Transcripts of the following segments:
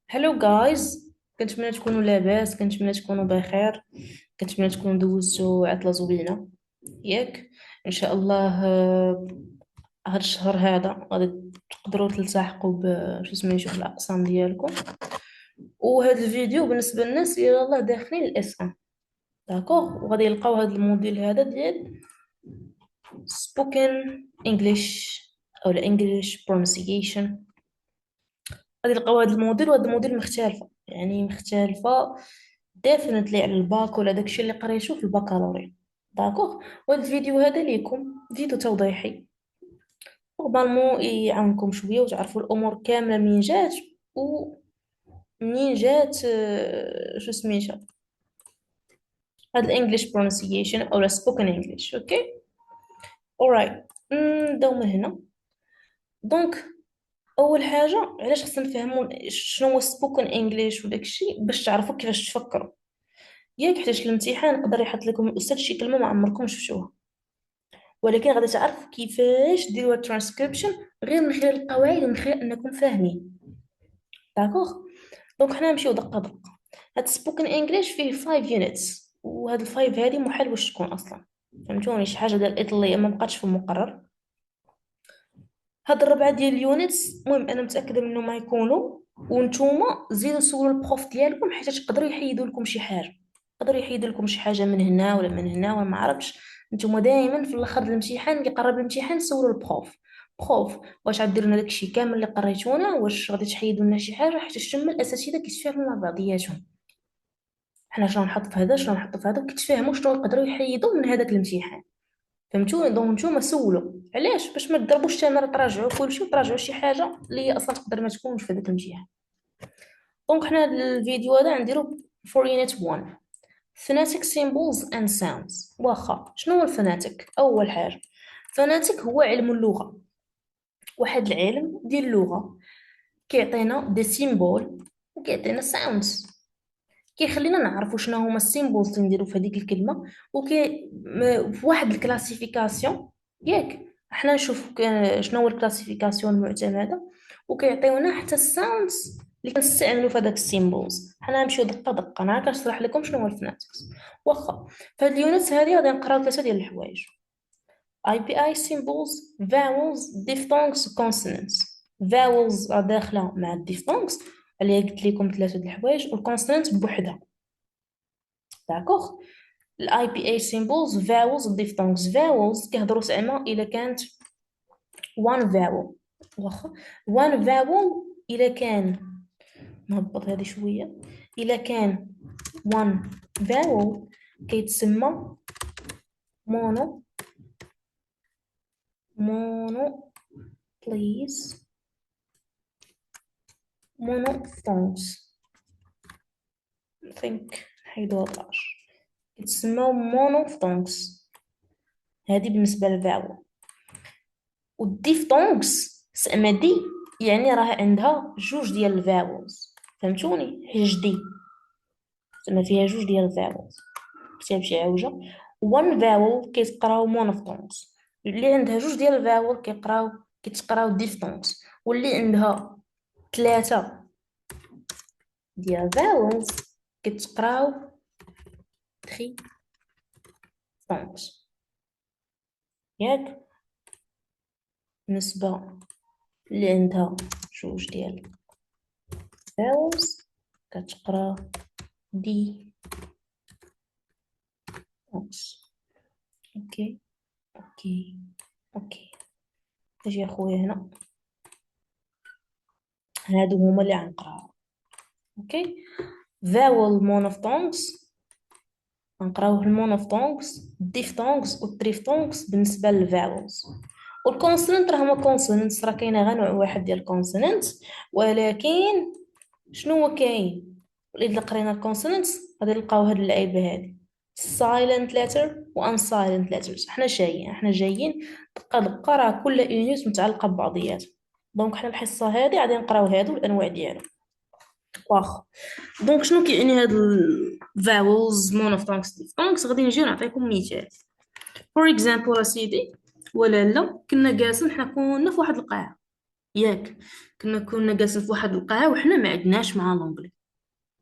هلو جايز، كنتمنى تكونوا لاباس، كنتمنى تكونوا بخير، كنتمنى تكونوا دوزتوا عطلة زوينة ياك ان شاء الله. هذا الشهر هذا غادي تقدروا تلتحقوا شو سميتو في الاقسام ديالكم. وهذا الفيديو بالنسبه للناس اللي يلاه داخلين الاس ام، داكوغ، وغادي يلقاو هذا الموديل هذا ديال سبوكن انجلش او الانجليش pronunciation. غادي يلقاو هذا الموديل، وهذا الموديل مختلفة، يعني مختلفة ديفينتلي على الباك ولا داكشي اللي قريتو في البكالوريا. داكوغ، وهذا الفيديو هذا ليكم فيديو توضيحي نورمالمون يعاونكم شوية وتعرفوا الأمور كاملة منين جات ومنين جات شو سميتها هاد الانجليش pronunciation او السبوكن انجليش. اوكي، اورايت، نبداو من هنا. دونك اول حاجه، علاش خصنا نفهموا شنو هو سبوكن انجليش وداك الشيء باش تعرفوا كيفاش تفكروا ياك، حيت الامتحان يقدر يحط لكم الاستاذ شي كلمه ما عمركم شفتوها، ولكن غادي تعرفوا كيفاش ديروا الترانسكريبشن غير من خلال القواعد ومن خلال انكم فاهمين. داكوغ، دونك حنا نمشيو دقه دقه. هاد سبوكن انجليش فيه 5 يونتس، وهاد الفايف هادي محال واش تكون اصلا، فهمتوني؟ شي حاجه ديال الايطاليه ما بقاتش في المقرر. هاد الربعه ديال اليونتس المهم انا متاكده منهم ما يكونوا، وانتوما زيدوا سولوا البروف ديالكم حيت تقدروا يحيدوا لكم شي حاجه، يقدروا يحيدوا لكم شي حاجه من هنا ولا من هنا ولا ما عرفتش. نتوما دائما في الاخر الامتحان كي يقرب الامتحان سولوا البروف: بروف، واش غديروا لنا داكشي كامل اللي قريتونا؟ واش غادي تحيدوا لنا شي حاجه؟ حيت تما الاساتذه كيتفاهموا مع بعضياتهم، حنا شنو نحط في هذا شنو نحط في هذا، كيتفاهموا شنو يقدروا يحيدوا من هذاك الامتحان. فهمتوني؟ دونك نتوما سولوا علاش، باش ما تضربوش التماره تراجعوا كلشي وتراجعوا شي حاجه اللي هي اصلا تقدر ما تكونش في هذاك الامتحان. دونك حنا الفيديو هذا غنديرو for unit 1 phonetic symbols and sounds. واخا شنو هو الفوناتيك؟ اول حاجه الفوناتيك هو علم اللغه، واحد العلم ديال اللغه كيعطينا دي سيمبول وكيعطينا ساوندز، كيخلينا نعرفوا شنو هما السيمبلز اللي نديرو في هذيك الكلمه، في واحد الكلاسيفيكاسيون ياك. احنا نشوف شنو هو الكلاسيفيكاسيون المعتمده، وكيعطيونا حتى الساوندز اللي كنستعملوا في هذاك السيمبلز. حنا نمشيو دقه دقه، انا كنشرح لكم شنو هو الفوناتكس. واخا في هاد اليونت هادي غادي نقراو ثلاثه ديال الحوايج: اي بي اي سيمبلز، فاولز، diphthongs، consonants. فاولز راه داخله مع الديفثونغز اللي قلت لكم ثلاثه د الحوايج، والكونسونانت بوحدها. داكوغ، الاي بي اي سيمبلز، فاولز، diphthongs. فاولز كيهضروا زعما الا كانت one vowel، واخا one vowel الا كان، نهبط هذه شويه، الا كان one vowel كيتسمى mono. mono please. monophthongs think حيدو هضرش، كيتسمى monophthongs. هذه بالنسبه للفاول. والديفتونغز زعما دي يعني راه عندها جوج ديال الفاولز، فهمتوني؟ حيت دي زعما فيها جوج ديال الفاولز، كتاب شي عوجه. وان فاول كيتقراو مونوفطونغز، اللي عندها جوج ديال الفاول كيتقراو ديفتونغز، واللي عندها ثلاثه ديال الفاولز كيتقراو تري فونغز ياك. بالنسبه اللي عندها جوج ديال vowels كتقرا دي فونكس. اوكي اوكي اوكي، اجي اخويا هنا، هادو هما اللي غنقراو. اوكي، vowel monophthongs غنقراوه المونوفطونغز، الديفثونغز والتريفثونغز بالنسبه للفاولز. والكونسوننت راه هما كونسوننتس، راه كاينه غير نوع واحد ديال الكونسوننت، ولكن شنو هو كاين؟ الا قرينا الكونسوننتس غادي نلقاو هاد اللعيبه هادي silent letter و unsilent letters. حنا جايين دقه دقه، راه كل يونيت متعلقه ببعضياتها. دونك حنا الحصه هادي غادي نقراو هادو الانواع ديالهم. واخا، دونك شنو كيعني هاد الفاولز مونوفطونكس ديفطونكس؟ غادي نجيو نعطيكم مثال. فور اكزامبل اسيدي، ولا لا كنا جالسين حنا كنا في واحد القاعه ياك، كنا جالسين في واحد القاعه وحنا ما عندناش مع لونجلي.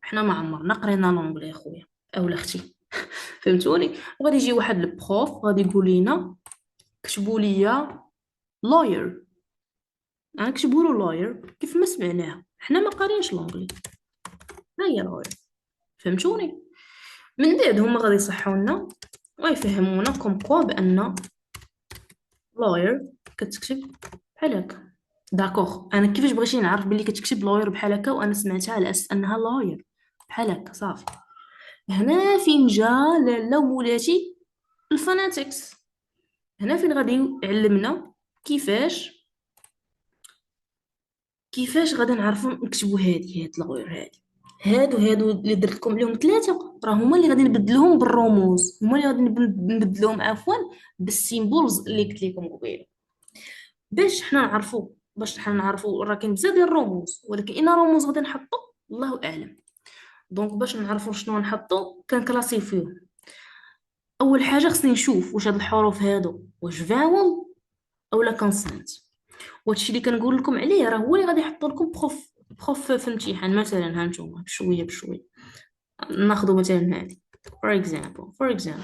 حنا ما عمرنا قرينا لونجلي يا خويا اولا اختي. فهمتوني؟ وغادي يجي واحد البروف غادي يقول لنا كتبوا لي lawyer. انا كتبوا له lawyer كيف ما سمعناها، حنا ما قارينش لونجلي. ها هي lawyer. فهمتوني؟ من بعد هما غادي يصحوا لنا ويفهمونا كوم كوا بان lawyer كتكتب بحال هكا. داكوغ، انا كيفاش بغيتي نعرف بلي كتكتب lawyer بحال هكا وانا سمعتها على اساس انها lawyer بحال هكا صافي. هنا فين جا لالا ومولاتي الفوناتكس. هنا فين غادي يعلمنا كيفاش غادي نعرفوا نكتبوا هاد الغير هادو اللي درت لكم عليهم ثلاثه، راه هما اللي غادي نبدلوهم بالرموز، هما اللي غادي نبدلوهم عفوا بالسيمبولز اللي قلت لكم قبيله. باش حنا نعرفوا راه كاين بزاف ديال الرموز، ولكن ان رموز غادي نحطو الله اعلم. دونك باش نعرفوا شنو نحطو كنكلاسيفيوه. اول حاجه خصني نشوف واش هاد الحروف هادو واش فاول اولا كونسونانت. وهادشي اللي كنقول لكم عليه راه هو اللي غادي يحط لكم بروف في الامتحان. مثلا هانتوما بشويه بشويه ناخذ مثلا هذه for example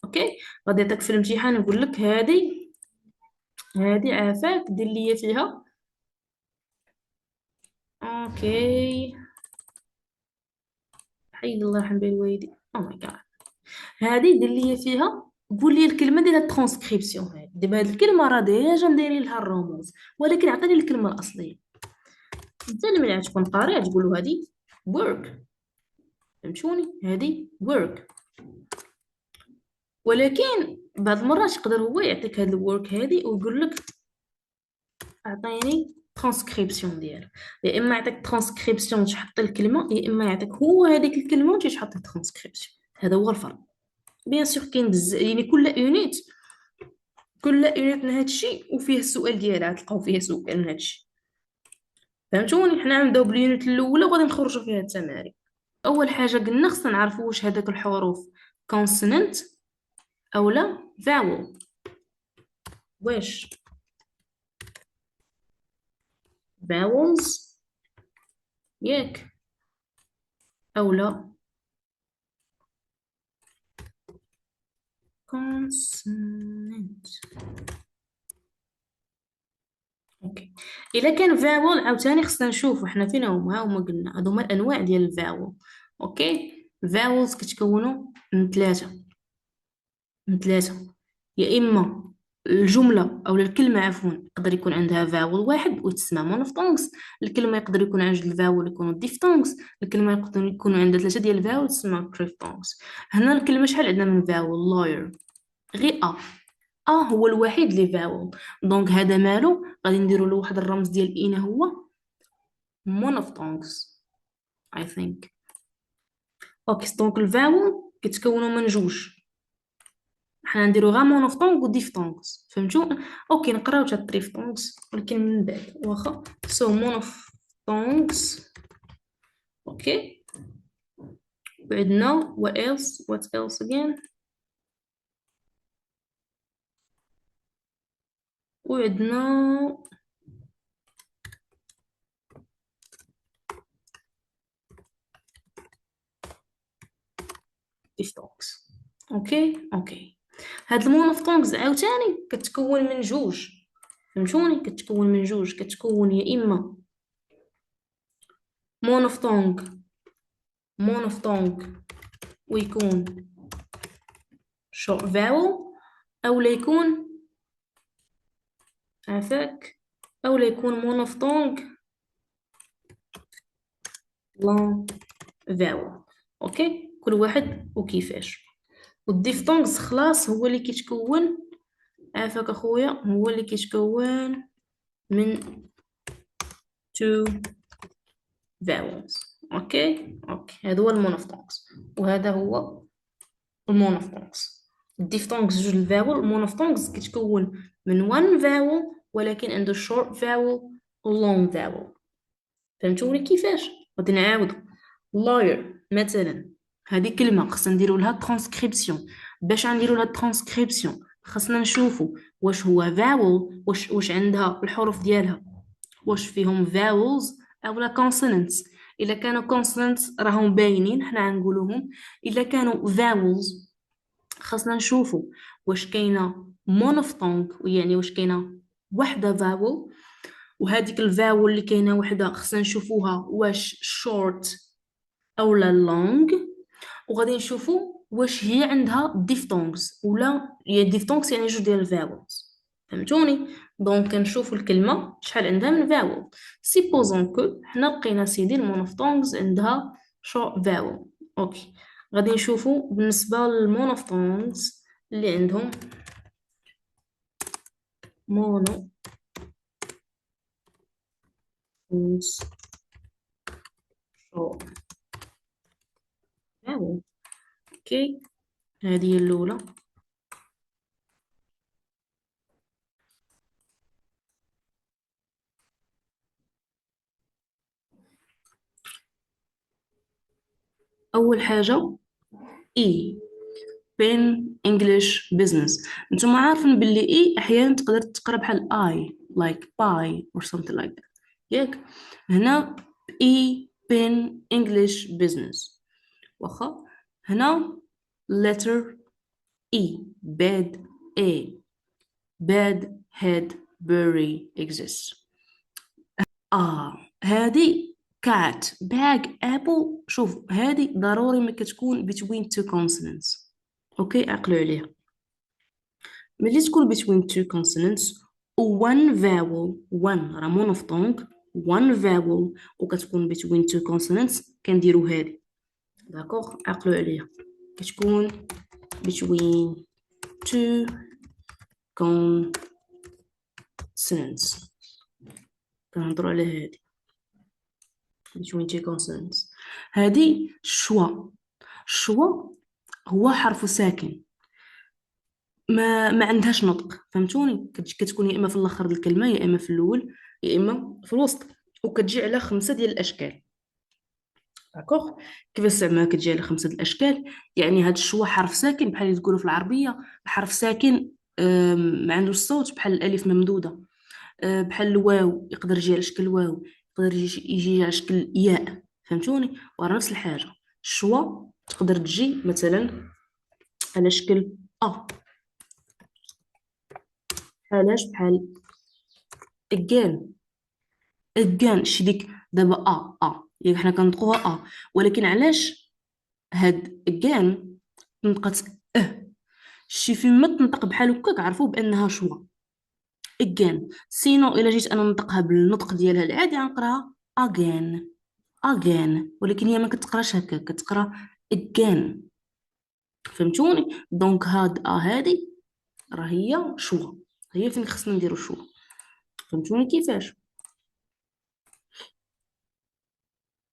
اوكي. غادي يعطيك في الامتحان يقول لك هذه عافاك دير لي فيها اوكي. حي الله يرحم بالوالدين او ماي جاد. هذه دير لي فيها قول لي الكلمه ديال الترانسكريبسيون. هذه دابا هذه الكلمه راه ديجا مدايرين لها الرموز، ولكن عطيني الكلمه الاصليه. انت اللي ملي تكون قاري تقولوا هذه work. فهمتوني؟ هذه work. ولكن بعض المرات يقدر هو يعطيك هاد الورك هادي ويقول لك اعطيني ترانسكريبسيون ديالها. يا اما يعطيك ترانسكريبسيون تحط الكلمه، يا اما يعطيك هو هذيك الكلمه وتحط ترانسكريبسيون. هذا هو الفرق. بيان سور كاين بزاف يعني كل يونيت من هادشي وفيه السؤال ديالها تلقاو فيه سؤال من هادشي. فهمتوني؟ حنا غنبداو باليونيت الاولى وغادي نخرجوا فيها التمارين. اول حاجه قلنا خصنا نعرفوا واش هذاك الحروف كونسونانت اولا فاول. واش vowels ياك اولا consonant. اوكي. الا كان فاول عاوتاني خصنا نشوفوا حنا فين هما قلنا هادو هما الانواع ديال الفاول. اوكي. الفاولز كتكونوا من ثلاثه يا اما الجمله او الكلمه عفوا يقدر يكون عندها فاول واحد وتسمى مونوفطونغس. الكلمه يقدر يكون عند الفاول يكونوا ديفطونغس. الكلمه يقدر يكون عندها ثلاثه ديال الفاول تسمى تريفطونغس. هنا الكلمه شحال عندنا من فاول لاير غير هو الوحيد اللي فاول. دونك هذا مالو غادي نديرو له واحد الرمز ديال اين هو مونوفطونغس اي ثينك. اوكي. دونك الفاول كيتكونوا من جوج، حنا نديرو غير مونوفطونغ وديفطونغس. فهمتوا؟ اوكي نقراو حتى التريفطونغس ولكن من بعد واخا. مونوفطونغس. اوكي. وعندنا what else again. وعندنا ديفطونغس. اوكي. هاد المونوفطونغز عاوتاني كتكون من جوج. فهمتوني؟ كتكون من جوج، كتكون يا اما مونوفطونغ ويكون شورت فاول، اولا يكون عفاك اولا يكون مونوفطونغ لون فاول. اوكي. كل واحد وكيفاش. والديفطونغز خلاص هو اللي كيتكون عافاك اخويا، هو اللي كيتكون من two vowels. اوكي. هذا هو المونوفطونغز وهذا هو المونوفطونغز. الديفطونغز جوج الفاول. المونوفطونغز كيتكون من one vowel ولكن عنده short vowel و long vowel. فهمتوني كيفاش؟ غادي نعاودو. lawyer مثلا هذه كلمة خصنا نديرو لها ترانسكريبسيون. باش نديرو لها ترانسكريبسيون خصنا نشوفو واش هو vowel واش عندها الحروف ديالها واش فيهم vowels أو لا consonants. إلا كانوا consonants راهم باينين حنا غنقولوهم. إلا كانوا vowels خاصنا نشوفوا واش كاينه مونوفطونغ، يعني واش كاينه وحده فاول، وهذيك الفاول اللي كاينه وحده خاصنا نشوفوها واش شورت او لا لونغ. وغادي نشوفوا واش هي عندها ديفتونغز ولا هي ديفتونغز، يعني جوج ديال الفاولز. فهمتوني؟ دونك كنشوفوا الكلمه شحال عندها من فاول. سيبوزون كو حنا لقينا سيدي المونوفطونغز عندها شو فاول. اوكي، غادي نشوفوا بالنسبه للمونوفطونغز اللي عندهم مونوفونز شو فاول. اوكي، هذه هي الاولى. اول حاجه اي، بين انجلش بزنس. انتم عارفين باللي اي احيانا تقدر تقرا بحال اي like buy or something like that. ياك هنا اي بين انجلش بزنس. واخا هنا letter e bed a bed head bury exists. هذه cat bag apple. شوف هذه ضروري ما كتكون between two consonants. اوكي عقلوا عليها. ملي تكون between two consonants و one vowel، one راه مونوفطونغ، one vowel وكتكون between two consonants كنديرو هادي. داكوغ عقلوا عليها، كتكون between two consonants. كنهضروا على هادي between two consonants. هادي شوا. شوا هو حرف ساكن، ما عندهاش نطق. فهمتوني؟ كتكون يا اما في الاخر د الكلمه، يا اما في الاول، يا اما في الوسط، وكتجي على خمسه ديال الاشكال. داكوغ؟ كيفاش زعما كتجي على خمسه ديال الاشكال؟ يعني هاد الشوا حرف ساكن بحال اللي تقولوا في العربيه الحرف ساكن ما عندوش الصوت، بحال الالف ممدوده. بحال الواو يقدر يجي على شكل واو، يقدر يجي على شكل ياء. فهمتوني؟ وراه نفس الحاجه الشوا تقدر تجي مثلا على شكل بحالاش بحال again. again شي ديك دابا ياك حنا كنطقوها ولكن علاش هاد again نطقت شي فين ما تنطق بحال هكاك عرفوا بانها شوا again. سينو الا جيت انا نطقها بالنطق ديالها العادي غنقراها again again، ولكن هي ما كتقراش هكا، كتقرا again. فهمتوني؟ دونك هادي راه هي شوا، هي فين خصنا نديرو شوا. فهمتوني كيفاش؟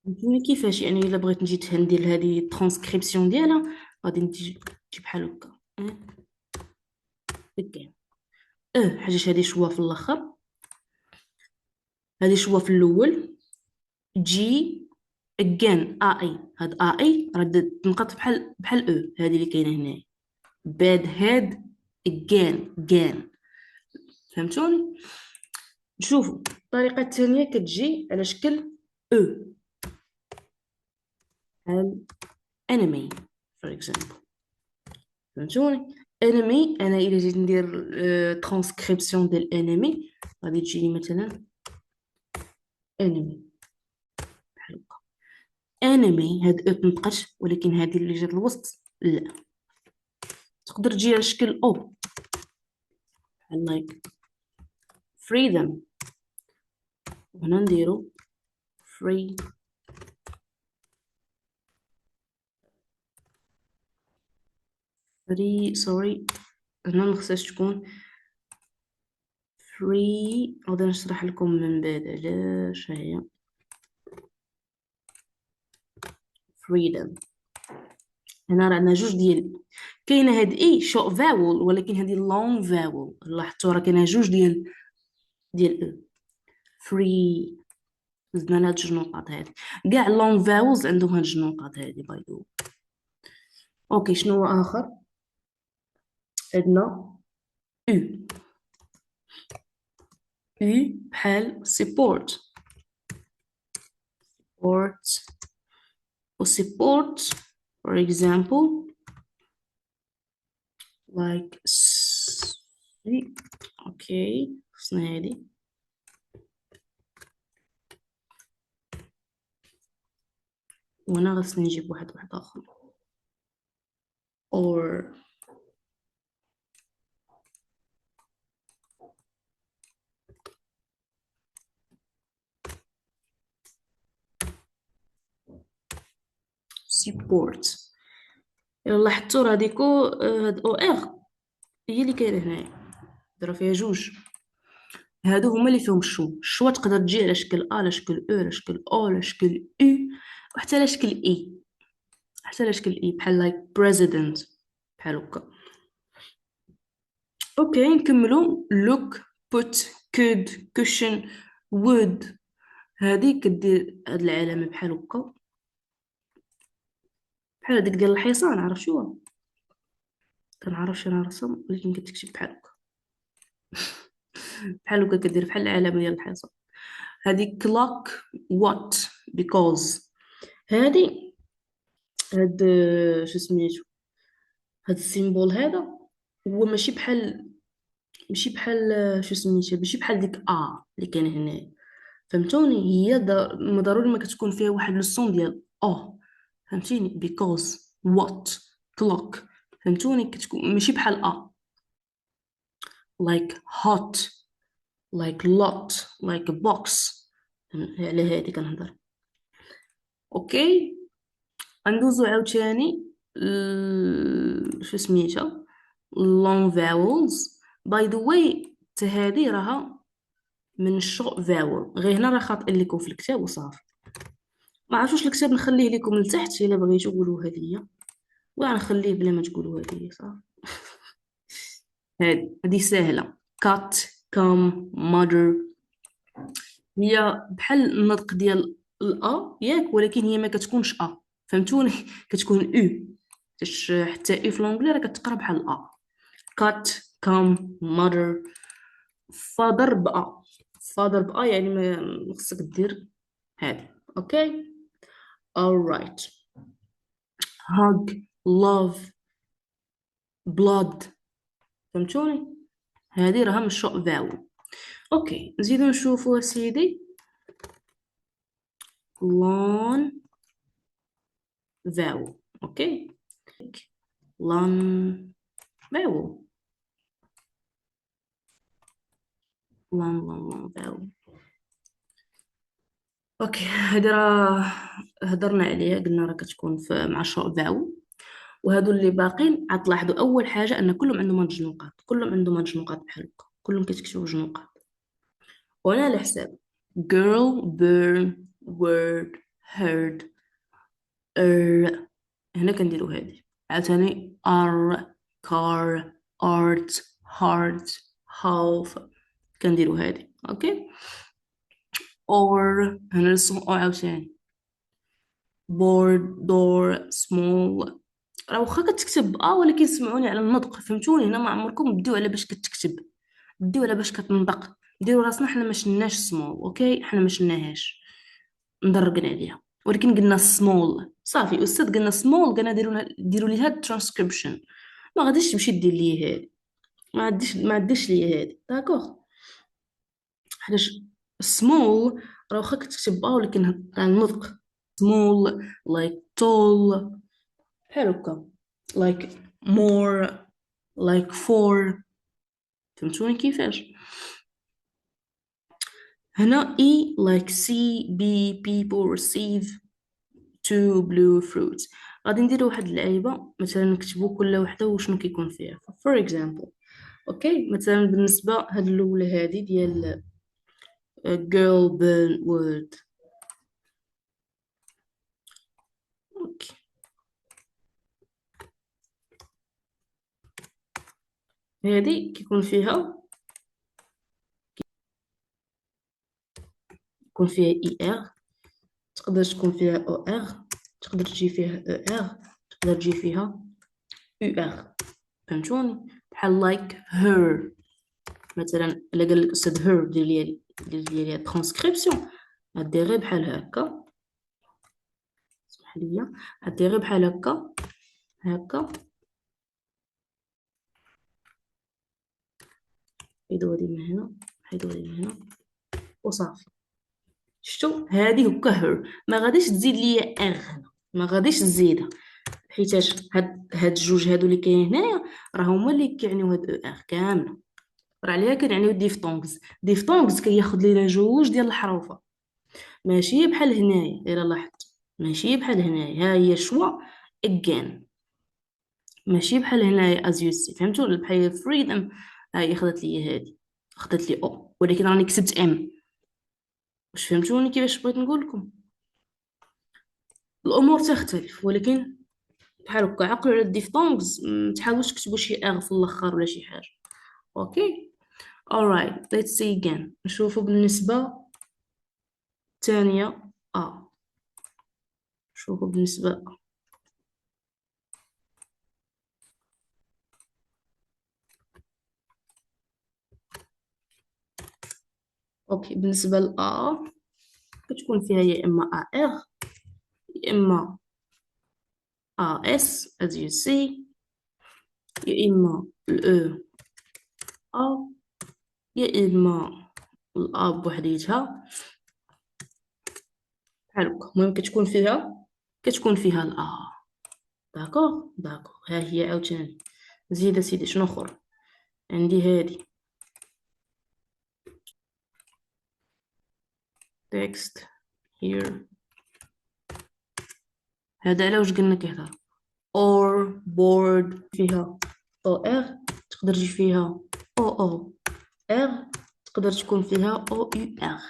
فهمتوني كيفاش؟ يعني الا بغيت نجي ندير هذه الترانسكريبسيون ديالها غادي نجي بحال هكا هكا حاجه هذه شوا في الاخر، هذه شوا في الاول. جي اجين اي، هاد اي راه تنقط بحال هذه اللي كاينه هنا. باد هيد اجين. فهمتوني؟ شوفوا الطريقه الثانيه كتجي على شكل او، بحال enemy for example. فهمتوني؟ انمي انا الا جيت ندير ترانسكريبسيون ديال انمي غادي تجيني مثلا انمي بحال هكا. انمي هاد او تنطقش، ولكن هذه اللي جات الوسط لا، تقدر تجي على شكل او بحال لايك فريدم. وهنا نديرو فري سوري، هنا مخصهاش تكون فري. غادي نشرح لكم من بعد علاش هي فريدم. هنا راه عندنا جوج ديال، كاينه هاد اي شو فاول، ولكن هذه لونغ فاول. لاحظتوا راه كاينه جوج ديال او فري. زدنا لها جوج نقاط هادي. كاع لونغ فاولز عندهم هاد جوج نقاط هادي باي ذا. اوكي شنو هو اخر؟ عندنا او. U بحال support. Support. و support for example like اوكي خصنا هادي وانا غصني نجيب واحد اخر or support. إلا لاحظتوا راه ديكو هاد او ار هي اللي كاينه هنايا، درا فيها جوج. هادو هما اللي فيهم الشوا تقدر تجي على شكل ا، على شكل او، على شكل او، على شكل او، وحتى على شكل اي، حتى على شكل اي بحال لايك president بحال هكا. اوكي نكملو look put could cushion would. هادي كدير هاد العلامة بحال هكا، بحال هاديك ديال الحصان، عرف شو هو؟ كنعرفش انا رسم، ولكن كتكتب بحال هكا. بحال هكا كدير بحال العلامة ديال الحصان. هادي clock what because. هادي هاد شو سميتو، هاد السيمبول هذا هو ماشي بحال شو سميتها، ماشي بحال ديك اللي كاينه هنا، فهمتوني؟ هي ضروري ما كتكون فيها واحد للصون ديال فهمتيني؟ because what clock، فهمتوني؟ كتكون ماشي بحال like hot like lot like box. على هادي كنهضر. اوكي غندوزو عاوتاني شو سميتها long vowels. by the way هادي راها من الشغل فاول، غير هنا راه خاطئين لكم في الكتاب وصافي. ما عرفتش الكتاب نخليه لكم لتحت الا بغيتو قولوا هدية، وغنخليه بلا ما تقولوا هدية صافي. هادي سهلة. cut come mother. هي بحال النطق ديال ياك، ولكن هي ما كتكونش فهمتوني؟ كتكون او. حتى اي في لونجلي راه كتقرا بحال cut come mother. father father يعني ما خصك دير هادي. اوكي alright. hug love blood. فهمتوني؟ هادي راها من الشق فاول. اوكي نزيدو نشوفو سيدي long vowel. اوكي long vowel long vowel. اوكي هادي راه هضرنا عليها، قلنا راه كتكون مع الشق فاول. وهادو اللي باقين عاد تلاحظوا اول حاجه ان كلهم عندهم هاد الجنوقات، كلهم عندهم هاد الجنوقات بحال هكا، كلهم كيتكتبوا جنوقات. وانا على حساب girl burn word heard هنا كنديرو هادي عاوتاني car art heart half كنديرو هادي. اوكي or هنا الصون او عاوتاني board door small. راه واخا كتكتب ولكن سمعوني على النطق، فهمتوني؟ هنا ما عمركم بديو على باش كتكتب، بديو على باش كتنطق. ديروا راسنا حنا ما شناش سمول. اوكي حنا ما شناهاش، مدرقنا عليها، ولكن قلنا سمول صافي. استاذ قلنا سمول، قلنا ديروا لي هاد الترانسكريبشن. ما غاديش تمشي دير لي هادي، ما عديش لي هادي داكوغ. حيتاش سمول راه واخا كتكتب ولكن النطق سمول like tall بحال هكا like more like for. فهمتوني كيفاش؟ هنا E like see be people receive two blue fruits. غادي نديرو واحد اللعيبة، مثلا نكتبو كل وحدة وشنو كيكون فيها. for example اوكي مثلا بالنسبة هاد الأولى هادي ديال girl burn word. اوكي هادي يكون فيها اي ار، تقدر تكون فيها او ار، تقدر تجي فيها او ار، تقدر تجي فيها او ار. فهمتوني؟ بحال like her مثلا الا قال لك استاذ هير دير لي ترانسكريبسيون، غدير غير بحال هكا. اسمح لي، غدير غير بحال هكا هكا. حيدو هادي من هنا، حيدو هادي من هنا، وصافي. شفتو هادي هكا هير، ما غاديش تزيد ليا اغ هنا، ما غاديش تزيدها، حيتاش هاد الجوج هادو اللي كاينين هنايا راه هما اللي كيعنيو هاد او اغ كامله. راه عليها كنعنيو ديفتونغز. ديفتونغز كياخد لينا جوج ديال الحروفه، ماشي بحال هنايا الا لاحظت، ماشي بحال هنايا. ها هي شوا اجين، ماشي بحال هنايا از يو سي. فهمتوا بحال فريدم؟ ها هي خدت لي هادي، خدت لي او، ولكن راني كتبت ام. واش فهمتوني كيفاش بغيت نقول لكم؟ الامور تختلف، ولكن بحال هكا عقلوا على الديفتونغز، متحاولوش تكتبوا شي اغ في الاخر ولا شي حاجه. اوكي. alright let's see again. نشوفوا بالنسبه الثانيه نشوفوا بالنسبه اوكي. بالنسبه كتكون فيها يا اما ار يا اما اس as you see، يا اما الاو يا اما الاب بوحديتها بحال هكا. المهم كتكون فيها داكوغ داكوغ. ها هي عاوتاني. زيد سيدي شنو اخر عندي؟ هادي text here. هذا على واش قلنا كيهضر. or board فيها او ار، تقدر تجي فيها او ار، تقدر تكون فيها او يو ار.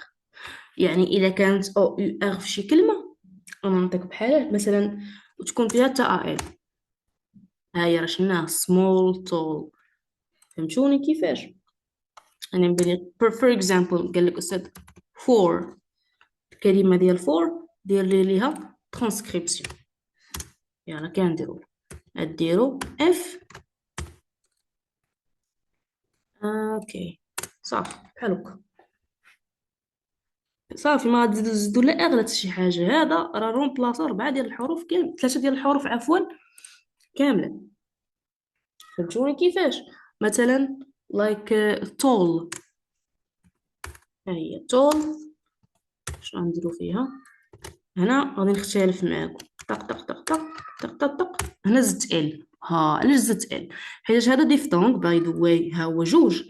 يعني الا كانت او يو ار في شي كلمه، انا نعطيك بحال مثلا وتكون فيها تا ال. هاهي راه شناها small tall. فهمتوني كيفاش؟ انا نبني for example قال لك استاذ for، الكلمه ديال for دير لي ليها ترانسكريبسيون. يلا كنديرو اديرو اف. اوكي صافي بحال هكا. صافي ما غادي تزيدو لا اغلى حتى شي حاجه. هذا راه رومبلاصا 4 ديال الحروف كامل، 3 ديال الحروف عفوا كامله. فهمتوني كيفاش؟ مثلا لايك tall. ها هي tall. شنو غنديرو فيها هنا؟ غادي نختلف معاكم. طق طق طق طق طق طق طق. هنا زدت ال. علاش زدت ال؟ حيت هذا ديفتونغ باي ذا واي ها هو جوج.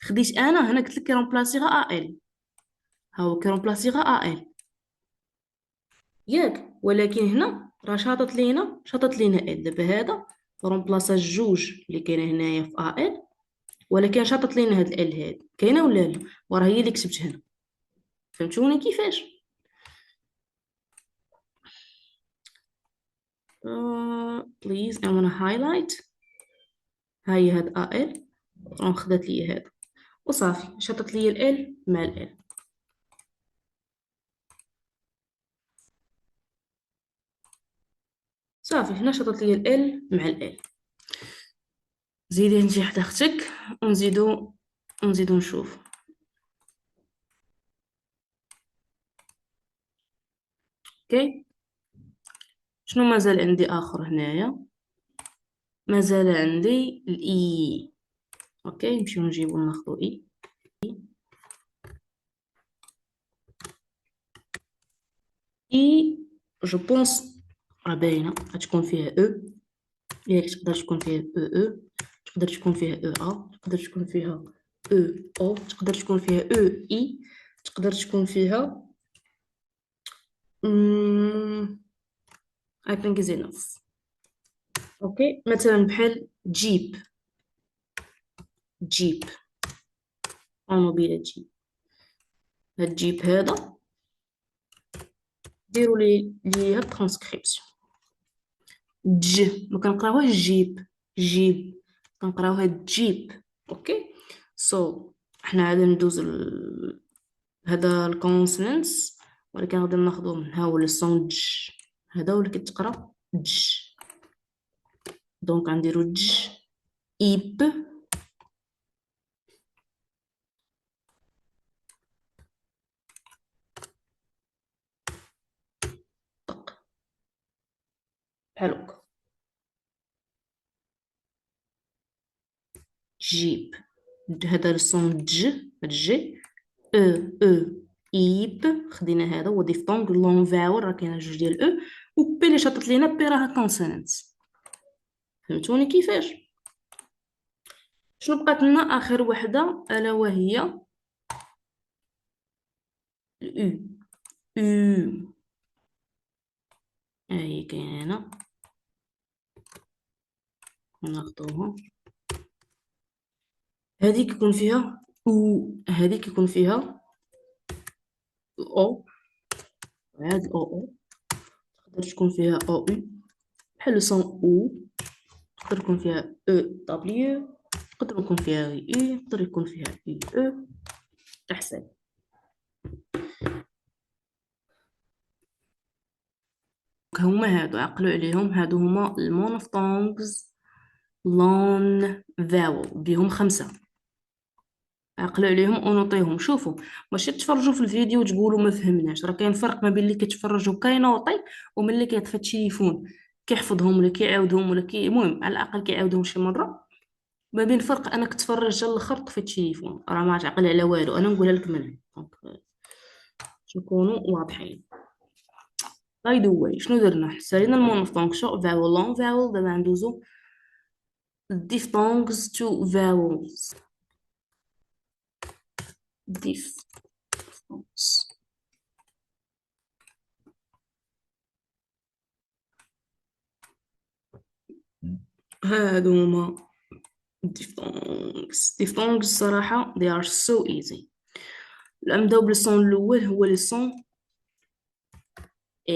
خديت انا هنا قلت لك كيرومبلاسي غا ال، ها هو كيرومبلاسي غا ال ياك. ولكن هنا راه شاطط لينا ال. دابا هذا رومبلاصا الجوج اللي كاينه هنايا في ال، ولكن شاطط لينا هاد ال هادي كاينه ولا لا؟ وراه هي اللي كتبت هنا. فهمتوني كيفاش؟ please I wanna highlight. هاي هاد ال راه خدات لي هذا وصافي، شطت لي ال مع ال. صافي هنا شطت لي ال مع ال. زيدي انتي حدا اختك ونزيدو نشوف. اوكي. شنو مازال عندي اخر هنايا؟ مازال عندي الاي. اوكي نمشيو نجيبو ناخدو اي. اي جو بونس راه باينه غتكون فيها او. ياك تقدر تكون فيها او تقدر تكون فيها تقدر تكون فيها او تقدر تكون فيها اي، تقدر تكون فيها I think is enough. اوكي مثلا بحال جيب طوموبيله جيب. هاد الجيب هذا ديروا ليها ترانسكريبسيون. ما كنقراوهاش جيب كنقراوها جيب. اوكي حنا غادي ندوز هذا الكونسونانتس، ولكن غادي ناخذو من ها هو الصون هذا هو اللي كتقرا دونك غنديرو ايب حلو. جيب، هذا الصون جي. او او ايب، خدينا هذا هو ديفطونغ. لون فاول راه كاينه جوج ديال او. و بي اللي شاطت لينا بي راها كونسونانت. فهمتوني كيفاش؟ شنو بقات لنا اخر وحده الا وهي الاو. او هي كاينه هنا، ناخذوها. هذيك يكون فيها او، هذيك يكون فيها او. هاد او تقدر تكون فيها او او بحال صون او. تقدر يكون فيها او دبليو، تقدر يكون فيها اي، تقدر يكون فيها اي او. احسن. هما هادو عقلوا عليهم، هادو هما المونوفطونغز لون فاول، بيهم خمسة. عقلوا عليهم ونوطيهم. شوفوا، ماشي تفرجوا في الفيديو وتقولوا ما فهمناش، راه كاين فرق ما بين اللي كيتفرج وكينوطي ومن اللي كيطفي التليفون كيحفظهم ولا كيعاودهم ولا المهم على الاقل كيعاودهم شي مره. ما بين فرق انك تتفرج حتى الاخر طفي التليفون، راه ما تعقل على والو. انا نقولها لك من هنا دونك باش نكونوا واضحين. باي ذا واي، شنو درنا؟ سالينا المونوفونكشن فاول لون فاول. دابا ندوزو diphthongs to vowels. diphthongs. هادو هما diphthongs. diphthongs صراحة they are so easy. نبداو بالصون الأول، هو الصون A.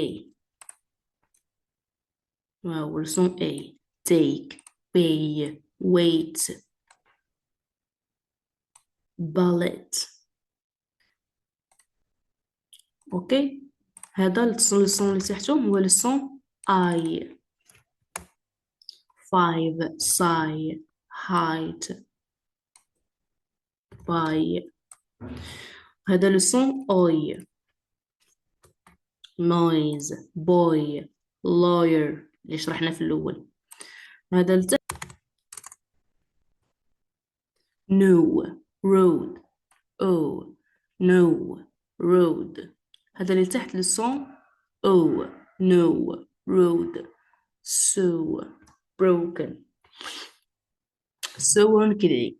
هو الصون A. take, pay, wait, bullet. اوكي. هذا الصون اللي تحتهم هو الصون I. five, sigh, height, buy. هذا الصون I. noise, boy, lawyer اللي شرحنا في الأول. هذا no, road, oh, no, road. هذا اللي تحت الصون oh, no, road, so, broken. so كذا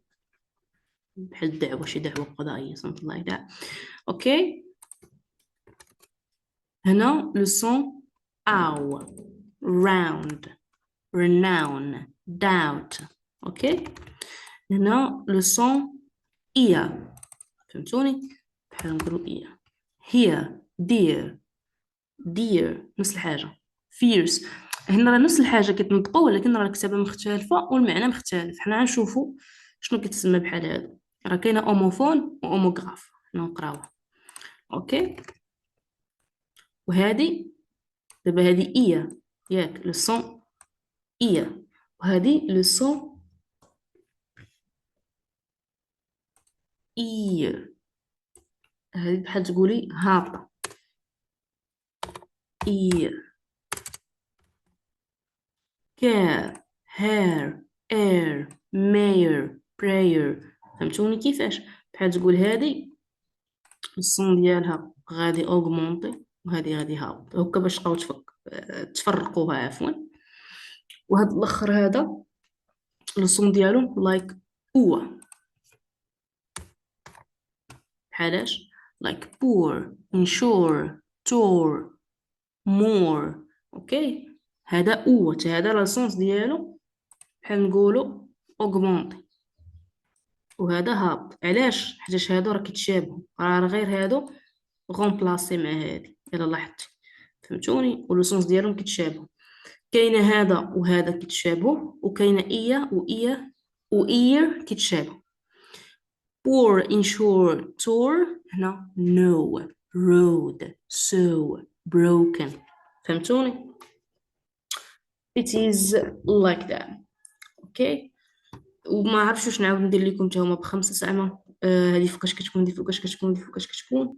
بحال دعوة، شي دعوة قضائية something like that. اوكي. هنا لو أو round renown doubt. اوكي. هنا لو إيا، فهمتوني؟ بحال نقولوا إيا. here dear dear نفس الحاجة. fierce هنا راه نفس الحاجة كتنطقوا، ولكن راه الكتابة مختلفة والمعنى مختلف. حنا غنشوفوا شنو كيتسمى بحال هذا. راه كاينة أوموفون وأوموغراف، حنا نقراوها. اوكي. وهذه دابا هذه إيا ياك لو سون إيا، وهذه لو سون إي. هذه بحال تقولي هابطة إي. كار هير اير ماير براير. فهمتوني كيفاش؟ بحال تقول هذه الصون ديالها غادي اوغمونطي وهذه غادي هابط، هكا باش تبقاو تفرقوها عفوا. وهذا الاخر هذا الصون ديالو لايك او. بحالاش like poor ensure tour more. اوكي. هذا اوت، هذا لاسونس ديالو بحال نقولوا اوغمونطي، وهذا هابط. علاش؟ حيتاش هادو راه كيتشابهوا، راه غير هادو غومبلاسي مع هادي الا لاحظتي. فهمتوني؟ واللوسونس ديالهم كيتشابهوا. كاينه هذا وهذا كيتشابهوا، وكاينه ايا وايا واير كيتشابهوا. poor ensure tour. هنا no road so broken. فهمتوني؟ it is like that. اوكي. وما عرفتش واش نعاود ندير لكم حتى هما بخمسه زعما. هذه فوقاش كتكون، دي فوقاش كتكون، دي فوقاش كتكون.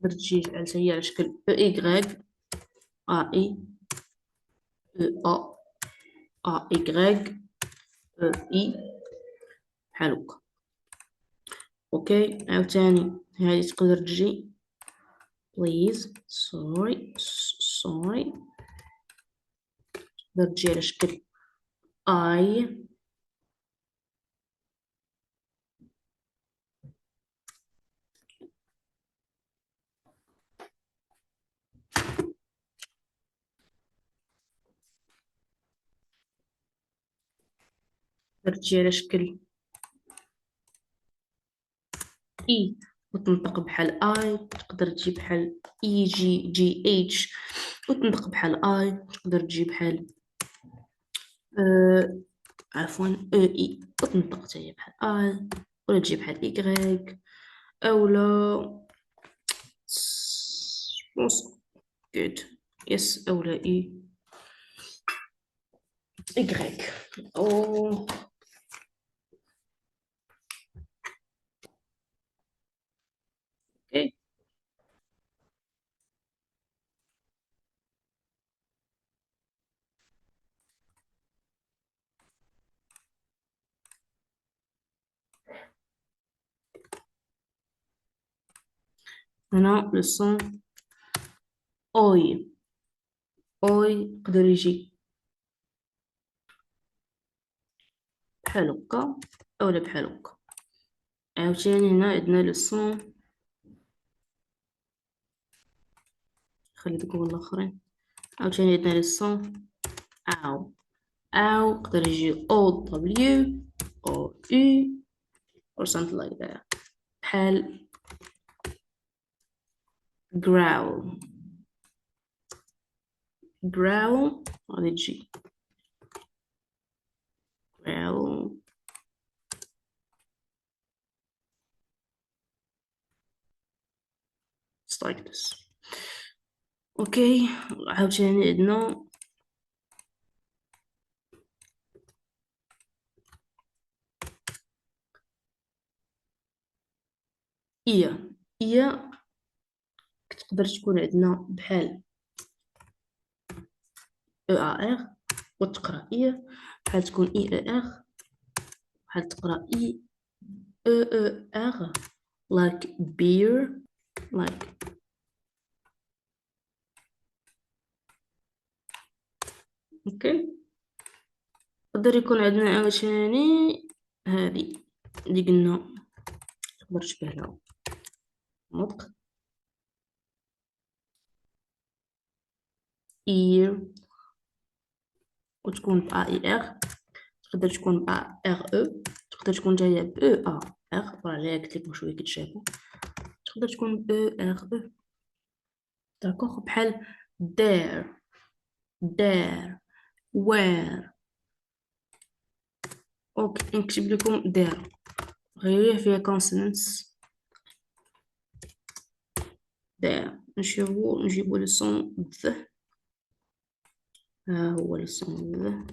تقدر تجي هي على شكل او إيكغيك ا اي او ا ا إيكغيك او اي بحال هكا. اوكي عاوتاني هذه تقدر تجي بليز سوري تقدر تجي على شكل اي. تقدر تجي على شكل اي وتنطق بحال اي. تقدر تجي بحال اي جي اتش وتنطق بحال اي. تقدر تجي بحال أه عفوا او اي وتنطق حتى هي بحال اي. ولا تجي بحال ايكغيك اولا بونس جود يس اولا اي ايكغيك او. اوكي هنا لو سون اوي. اوي يقدر يجي بحال هكا اولا بحال هكا. عاوتاني هنا عندنا لو سون. خلي دوك هما الاخرين. عاوتاني عندنا لو سون او. او يقدر يجي او دبليو او يو or something like that بحال growl. growl غادي تجي growl it's like this. اوكي عاوتاني عندنا إيا. إيا تقدر تكون عندنا بحال او ا ار وتقرا إيا. بحال تكون اي او ار. بحال تقرا اي او او ار like beer like. اوكي يقدر يكون عندنا عاوتاني هادي اللي قلنا تقدر تشبه لها نطق ear وتكون ب اي ار. تقدر تكون ب ار او. تقدر تكون جايه ب او ا ار ولا قلت لك شويه كيتشابهوا. تقدر تكون ب ار او داكوغ بحال there there where. اوكي نكتب لكم there غير فيها consonants there. نجيبو لو صون ذ. ها هو لو صون ذ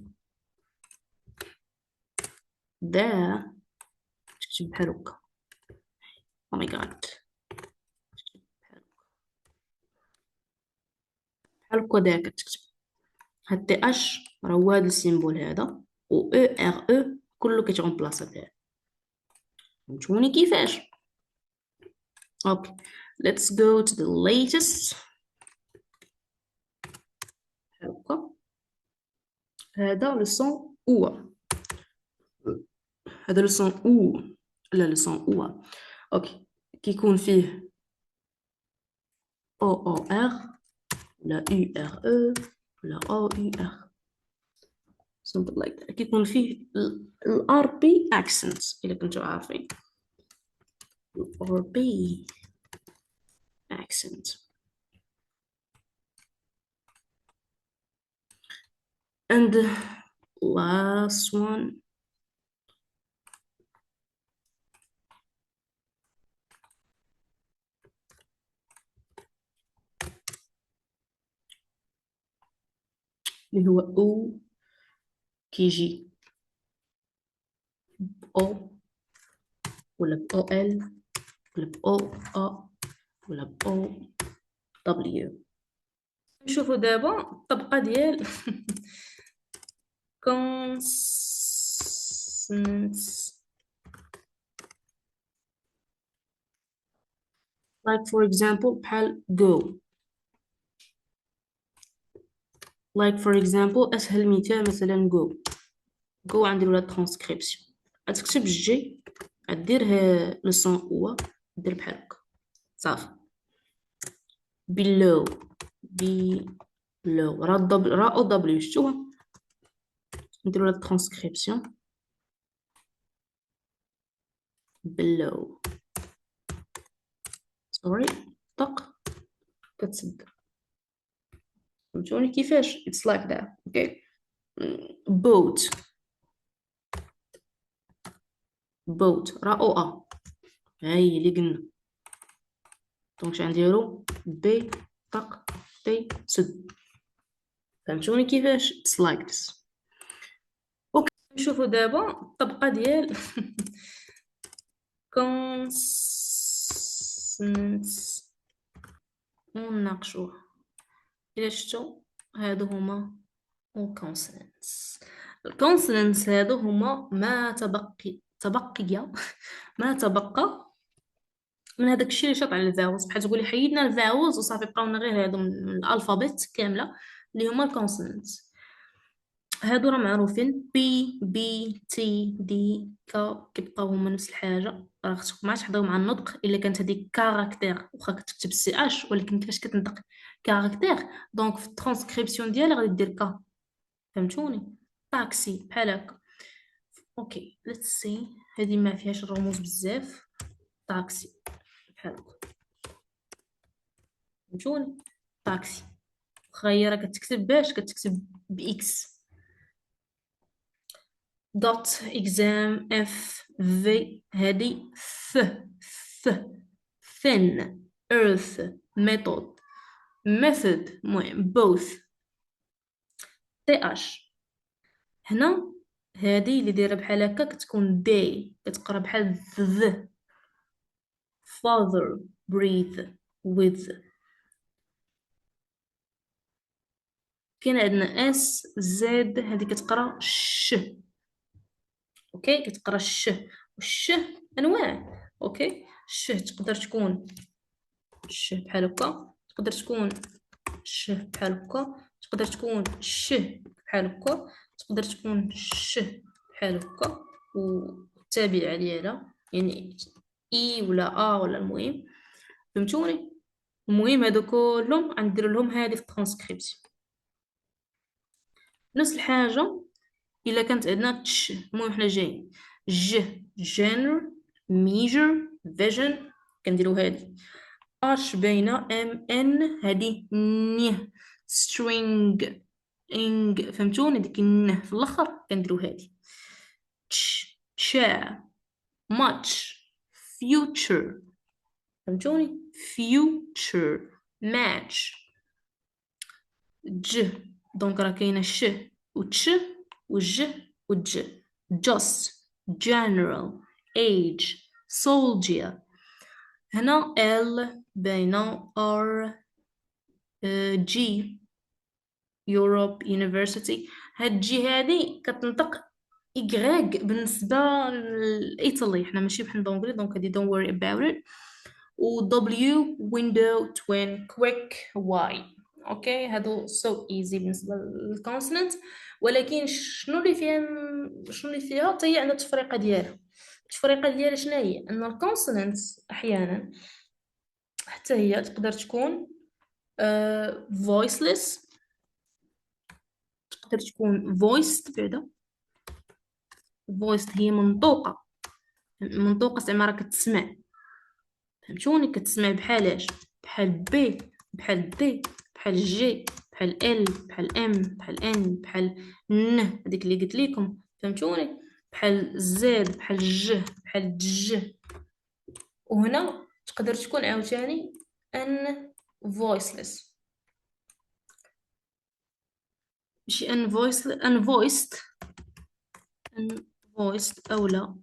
there تكتب بحال هكا. او ماي جاد بحال هكا داك تكتب. هاد تي اش راه هو هاد السيمبول هذا و او ار او كله كيتغمبلاصا بها. فهمتوني كيفاش؟ اوكي let's go to the latest. بحال هكا هذا لو صون او. هذا لو صون او لا لو صون او. اوكي كيكون فيه او او ار ولا يو ار او ولا او يو ار something like that. كيكون فيه الار بي accents الا كنتو عارفين الار بي accent. and the last one اللي هو او كيجي او ولا ب او ال ولا ب او ا ولا او دبليو. نشوفوا دابا الطبقة ديال consonants. like for example بحال go. like for example أسهل مثال مثلا go عندي ولا ترانسكريبسيون. غتكتب جي، غدير لو سون هو دير بحال هكا صافي. below را او دبليو شتوها، نديرو لا ترانسكريبسيون below سوري طق كتسد. فهمتوني كيفاش؟ it's like that. okay boat را او ا هاي اللي قلنا. دونك اش غنديرو بي طق بي سد. فهمتوني كيفاش؟ it's like this. اوكي نشوفو دابا الطبقة ديال consonants ونناقشوها. إلا شفتو هادو هما consonants. الكونسونانتس هادو هما ما تبقى من هذاك الشيء اللي شاط على الفاوز. بحال تقولي حيدنا الفاوز وصافي بقاونا غير هادو من الالفابيت كامله اللي هما الكونسونانتس. هادو راه معروفين بي تي دي كا كيبقاو هما نفس الحاجه. راه خصكم ما تحضروا مع النطق الا كانت هذيك كاركتير واخا كتكتب سي اش، ولكن كيفاش كتنطق كاركتير. دونك في الترانسكريبسيون ديالها غادي دير كا. فهمتوني؟ طاكسي بحال هكا. اوكي ليتس سي هذه ما فيهاش الرموز بزاف. طاكسي بحال هكا. فهمتوني؟ طاكسي واخا هي راه كتكتب باش كتكتب باكس. دوت اكزام اف في هادي ث thin earth method method المهم both تي اش. هنا هادي اللي دايره بحال هكا كتكون دي كتقرا بحال ذ. father breathe with. كاين عندنا اس زد هذه كتقرا ش. اوكي كتقرا ش. والش انواع. اوكي الش تقدر تكون ش بحال هكا، تقدر تكون ش بحال هكا، تقدر تكون ش بحال هكا، تقدر تكون ش بحال هكا والتابع ديالها يعني اي ولا ا ولا المهم. فهمتوني؟ المهم هادو كلهم غندير لهم هذه في الترانسكريبسيون. نفس الحاجه الا كانت عندنا تش. المهم حنا جايين جينر ميجر فيجن كنديرو هادي. اش باينه ام ان هادي ن string انج. فهمتوني؟ ديك ن في الاخر كنديرو هادي تشا much future. فهمتوني؟ future match ج. دونك راه كاينه ش وتش والج والج. just general age soldier. هنا ال باينه ار جي Europe University. هاد جي هادي كتنطق إيكغيك بالنسبة لإيطالي. حنا ماشي بحال دونجلي دونك هادي don't worry about it. و W window twin quick Y. اوكي هادو so easy بالنسبة للكونسونانت. ولكن شنو اللي فيها حتى هي عندها التفريقة ديالها. التفريقة ديالها شنو هي؟ ان الكونسونانت احيانا حتى هي تقدر تكون voiceless، تقدر تكون voiced بعدا. voiced هي منطوقة. منطوقة زعما راه كتسمع. فهمتوني؟ كتسمع بحالاش؟ بحال بي بحال دي بحال جي بحال ال بحال ام بحال ان بحال ن هذيك اللي قلت لكم. فهمتوني؟ بحال زد بحال ج بحال دج. وهنا تقدر تكون عاوتاني ان voiceless ماشي ان voiced اولا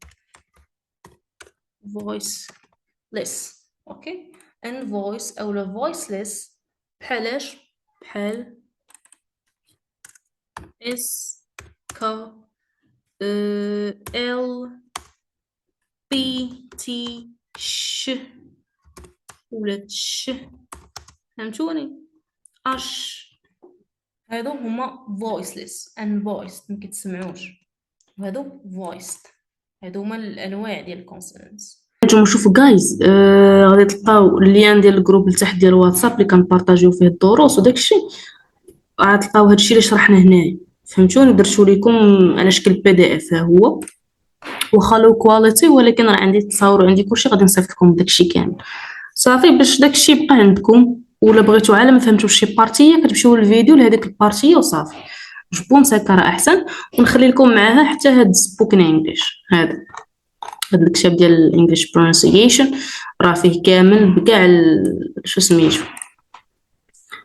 voiceless. اوكي invoice أو voiceless بحالاش بحال اس ك ال بي تي ش ولا تش، فهمتوني؟ اش، هادو هما voiceless and voiced ما كتسمعوش، وهادو voiced، هادو هما الانواع ديال الكونسونانتس. نتوما شوفوا جايز، غادي تلقاو اللين ديال الجروب لتحت ديال الواتساب اللي كنبارطاجيو فيه الدروس وداكشي، غتلقاو هادشي اللي شرحنا هنايا، فهمتوني؟ درتو لكم على شكل بي دي اف، ها هو واخا لو كواليتي، ولكن راه عندي التصاور وعندي كلشي، غادي نصيفط لكم داكشي كامل صافي باش داكشي يبقى عندكم. ولا بغيتو على ما فهمتوش شي بارتيه كتمشيو للفيديو لهاديك البارتيه وصافي. جو بونس هكا راه احسن، ونخلي لكم معاها حتى هاد سبوكن انجلش، هذا الكتاب ديال الانجليش برونسيشن راه فيه كامل بكاع شو سميتو،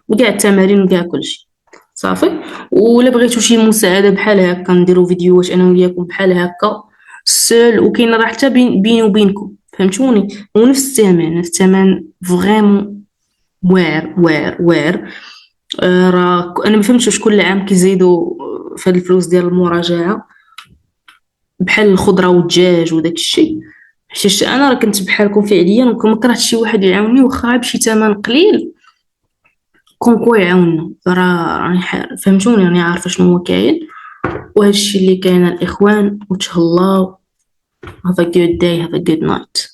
بكاع التمارين وكاع كلشي صافي. ولا بغيتو شي مساعده بحال هكا نديرو فيديوهات انا وياكم بحال هكا سول، وكاين راه حتى بيني وبينكم، فهمتوني؟ ونفس الثمن فريمون واعر. راه انا ما فهمتش واش كل عام كيزيدوا في هاد الفلوس ديال المراجعه بحال الخضره والدجاج وداك الشيء، حيت انا راه كنت بحالكم فعليا، وما كرهتش شي واحد يعاوني واخا بشي ثمن قليل كونكو يعاوننا، راني فهمتوني؟ راني عارفه شنو هو كاين، وهادشي اللي كاين الاخوان، وتهلاو. have a good day, have a good night.